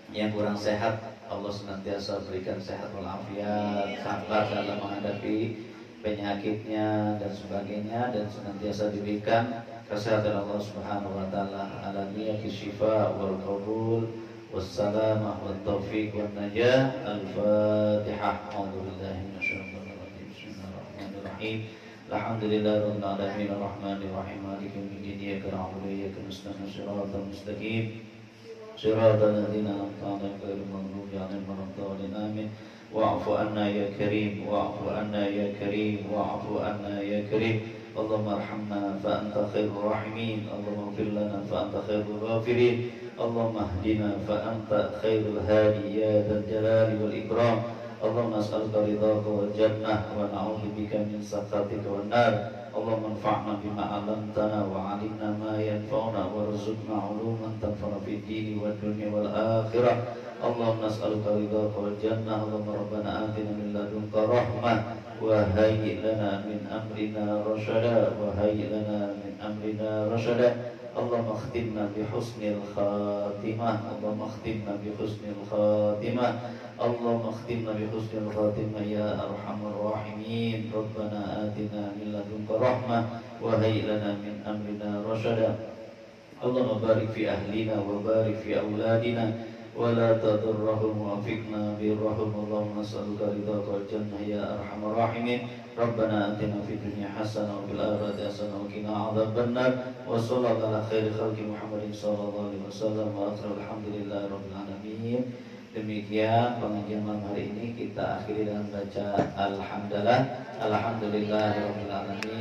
Yang kurang sehat Allah senantiasa berikan sehat walafiat, sabar dalam menghadapi penyakitnya dan sebagainya, dan senantiasa diberikan kesehatan Allah Subhanahu wa taala, alaniyatis syifa wal qabul wassalamah wat taufiq wan najah. Al-Fatihah. A'udzubillahi minasyaitonir rajim. Bismillahirrahmanirrahim. Alhamdulillahirabbil alamin arrahmanir rahim maliki yaumiddin iyyaka na'budu wa iyyaka nasta'in shiratal mustaqim shiratal ladzina an'amta 'alaihim ghairil maghdubi 'alaihim waladdallin amin. Wa'fu anna ya karim, wa'fu anna ya karim, wa'fu anna ya karim. Allahumma arhamna fa anta khairur rahimin, Allahumma ighfir lana fa anta khairul ghafirin, Allahumma hdina fa anta khairul hadi ya dzal jalali wal ikram. Allahumma as'aluka ridhaka wal jannah wa na'udzubika min sakhatika wan nar. Allahumma anfa'na bima 'allamtana wa 'allimna ma yanfa'una warzuqna 'uluman tanfa'una fid dini wad dunya wal akhirah. Allahumma nas'aluka ridhaka wal jannah. Allahumma rabbana atina min ladunka rahmah wa hayyi lana min amrina rasyada wa hayyi lana min amrina rasyada. Allahumma khtimna bi husnil khatimah. Allahumma khtimna bi husnil khatimah. Allahumma khtimna bi husnil khatimah ya arhamar rahimin. Rabbana atina min ladunka rahmah wa hayyi lana min amrina rasyada. Allahumma barik fi ahlina wa barik fi auladina ولا تضرهم وفقنا برهم. اللهم نسألك رضاك والجنة يا أرحم الراحمين. ربنا آتنا في الدنيا حسنة وفي الآخرة حسنة وقنا عذاب النار. وصلى الله على خير خلق محمد صلى الله عليه وسلم وآخر الحمد لله رب العالمين. Demikian pengajian malam hari ini kita akhiri dengan baca alhamdulillah, alhamdulillahirabbil alamin.